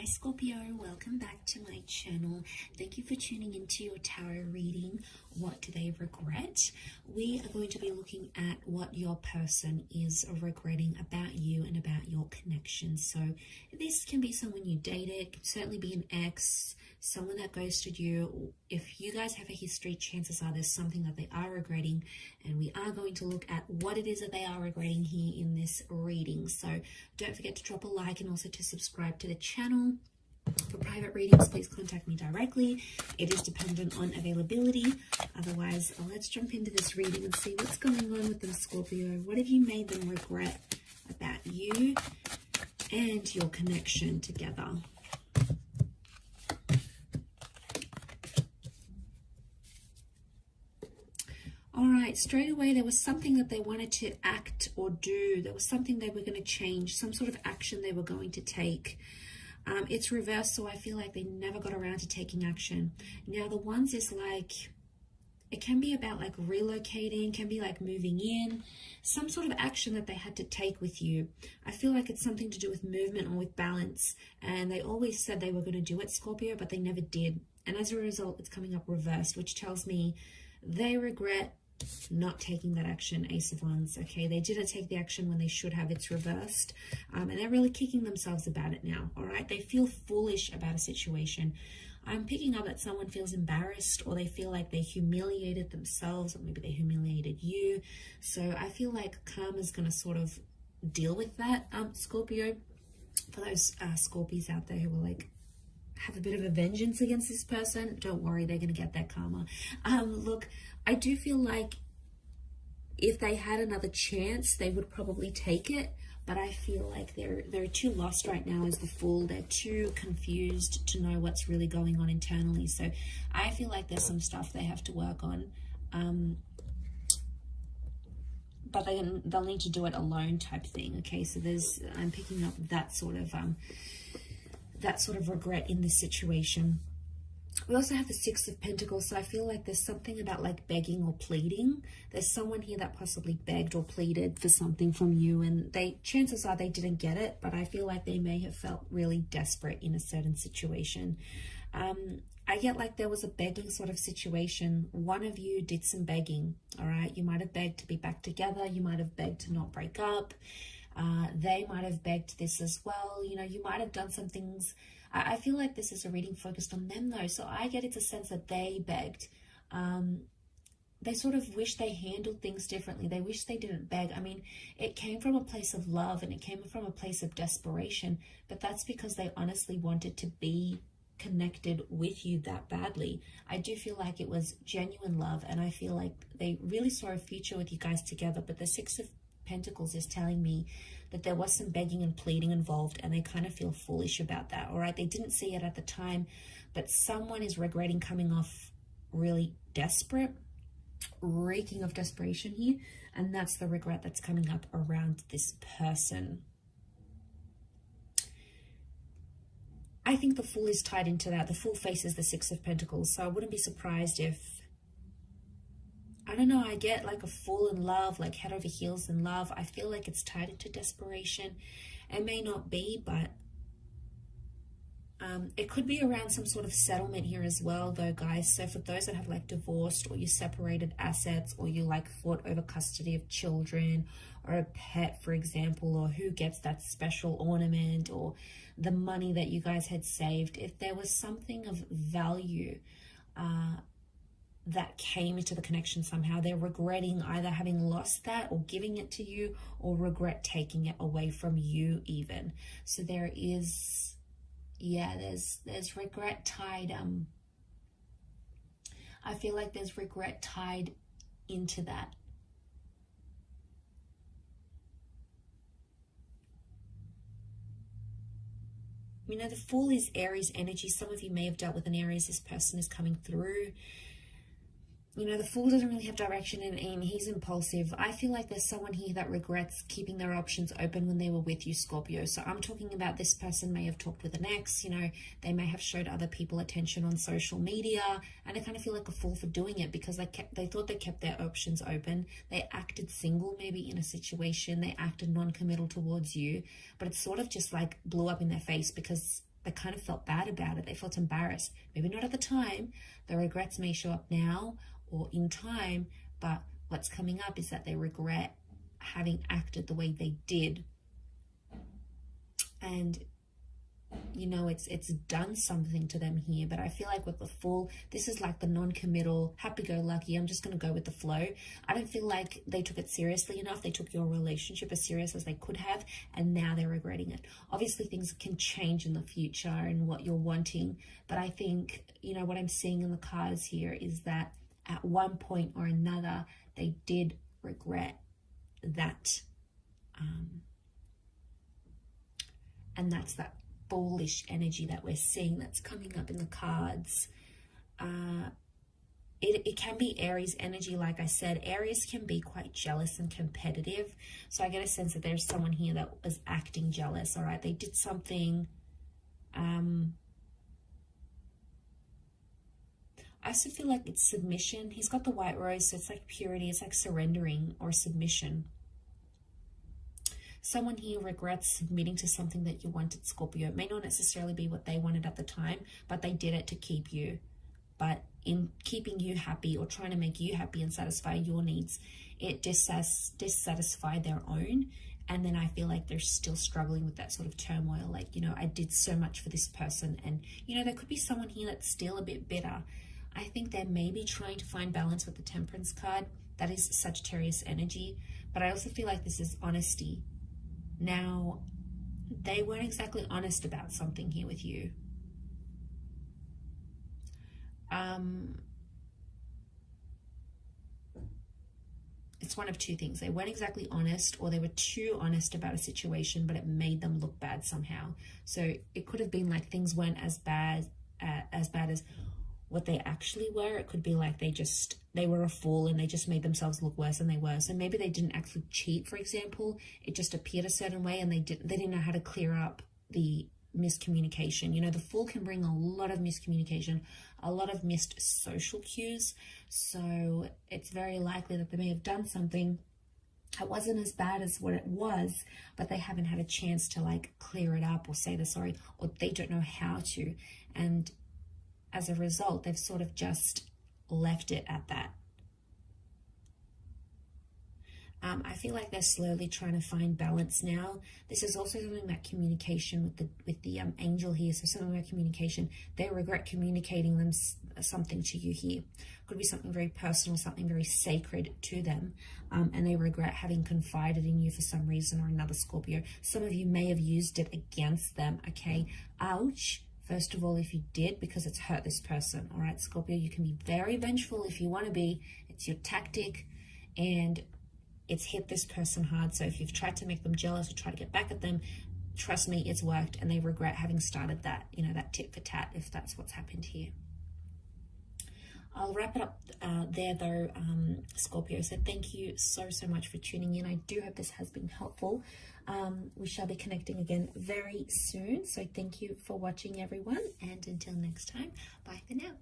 Scorpio, welcome back to my channel. Thank you for tuning into your tarot reading. What do they regret? We are going to be looking at what your person is regretting about you and about your connection. So this can be someone you dated, could certainly be an ex, someone that ghosted you. If you guys have a history, chances are there's something that they are regretting, and we are going to look at what it is that they are regretting here in this reading. So don't forget to drop a like and also to subscribe to the channel. For private readings, please contact me directly. It is dependent on availability. Otherwise, let's jump into this reading and see what's going on with them, Scorpio. What have you made them regret about you and your connection together? All right, straight away, there was something that they wanted to act or do. There was something they were going to change, some sort of action they were going to take. It's reversed, so I feel like they never got around to taking action. Now, the ones is like, it can be about like relocating, can be like moving in, some sort of action that they had to take with you. I feel like it's something to do with movement or with balance. And they always said they were going to do it, Scorpio, but they never did. And as a result, it's coming up reversed, which tells me they regret not taking that action. Ace of Wands. Okay, they didn't take the action when they should have. It's reversed, and they're really kicking themselves about it now. All right, they feel foolish about a situation. I'm picking up that someone feels embarrassed, or they feel like they humiliated themselves, or maybe they humiliated you. So I feel like karma's going to sort of deal with that, Scorpio. For those Scorpios out there who are like, have a bit of a vengeance against this person, don't worry, they're going to get that karma. Look, I do feel like if they had another chance, they would probably take it, but I feel like they're too lost right now as the Fool. They're too confused to know what's really going on internally. So I feel like there's some stuff they have to work on, but they'll need to do it alone type thing. Okay, so I'm picking up that sort of regret in this situation. We also have the Six of Pentacles, so I feel like there's something about like begging or pleading. There's someone here that possibly begged or pleaded for something from you, and chances are they didn't get it, but I feel like they may have felt really desperate in a certain situation. I get like there was a begging sort of situation. One of you did some begging, all right? You might have begged to be back together. You might have begged to not break up. They might have begged this as well. You know, you might have done some things. I feel like this is a reading focused on them though. So I get it's a sense that they begged. They sort of wish they handled things differently. They wish they didn't beg. I mean, it came from a place of love and it came from a place of desperation, but that's because they honestly wanted to be connected with you that badly. I do feel like it was genuine love, and I feel like they really saw a future with you guys together. But the Six of Pentacles is telling me that there was some begging and pleading involved, and they kind of feel foolish about that. All right, they didn't see it at the time, but someone is regretting coming off really desperate, reeking of desperation here, and that's the regret that's coming up around this person. I think the Fool is tied into that. The Fool faces the Six of Pentacles, so I wouldn't be surprised if, I don't know, I get like a Fool in love, like head over heels in love. I feel like it's tied into desperation. It may not be, but it could be around some sort of settlement here as well though, guys. So for those that have like divorced, or you separated assets, or you like fought over custody of children or a pet, for example, or who gets that special ornament, or the money that you guys had saved, if there was something of value that came into the connection somehow, they're regretting either having lost that or giving it to you, or regret taking it away from you even. So there is, yeah, there's regret tied. I feel like there's regret tied into that. You know, the Fool is Aries energy. Some of you may have dealt with an Aries. This person is coming through. You know, the Fool doesn't really have direction, and he's impulsive. I feel like there's someone here that regrets keeping their options open when they were with you, Scorpio. So I'm talking about this person may have talked with an ex, you know, they may have showed other people attention on social media, and I kind of feel like a fool for doing it because they thought they kept their options open. They acted single maybe in a situation. They acted non-committal towards you, but it sort of just like blew up in their face because they kind of felt bad about it. They felt embarrassed. Maybe not at the time. The regrets may show up now or in time, but what's coming up is that they regret having acted the way they did. And you know, it's done something to them here. But I feel like with the Fool, this is like the non-committal, happy-go-lucky, I'm just going to go with the flow. I don't feel like they took it seriously enough. They took your relationship as serious as they could have, and now they're regretting it. Obviously, things can change in the future and what you're wanting, but I think, you know, what I'm seeing in the cards here is that at one point or another, they did regret that. And that's that bullish energy that we're seeing that's coming up in the cards. It can be Aries energy. Like I said, Aries can be quite jealous and competitive. So I get a sense that there's someone here that was acting jealous. All right, they did something. I also feel like it's submission. He's got the white rose, so it's like purity. It's like surrendering or submission. Someone here regrets submitting to something that you wanted, Scorpio. It may not necessarily be what they wanted at the time, but they did it to keep you. But in keeping you happy or trying to make you happy and satisfy your needs, it dissatisfied their own. And then I feel like they're still struggling with that sort of turmoil. Like, you know, I did so much for this person. And, you know, there could be someone here that's still a bit bitter. I think they're maybe trying to find balance with the Temperance card. That is Sagittarius energy. But I also feel like this is honesty. Now, they weren't exactly honest about something here with you. It's one of two things. They weren't exactly honest, or they were too honest about a situation, but it made them look bad somehow. So it could have been like things weren't as bad as what they actually were. It could be like they were a fool and they just made themselves look worse than they were. So maybe they didn't actually cheat, for example. It just appeared a certain way, and they didn't know how to clear up the miscommunication. You know, the Fool can bring a lot of miscommunication, a lot of missed social cues. So it's very likely that they may have done something that wasn't as bad as what it was, but they haven't had a chance to like clear it up or say they're sorry, or they don't know how to. And as a result, they've sort of just left it at that. I feel like they're slowly trying to find balance now. This is also something about communication with the angel here. So something about communication. They regret communicating something to you here. Could be something very personal, something very sacred to them. And they regret having confided in you for some reason or another, Scorpio. Some of you may have used it against them, okay? Ouch. First of all, if you did, because it's hurt this person, all right, Scorpio, you can be very vengeful if you want to be. It's your tactic, and it's hit this person hard. So if you've tried to make them jealous or try to get back at them, trust me, it's worked, and they regret having started that, you know, that tit for tat, if that's what's happened here. I'll wrap it up there though, Scorpio. So thank you so much for tuning in. I do hope this has been helpful. We shall be connecting again very soon. So thank you for watching, everyone. And until next time, bye for now.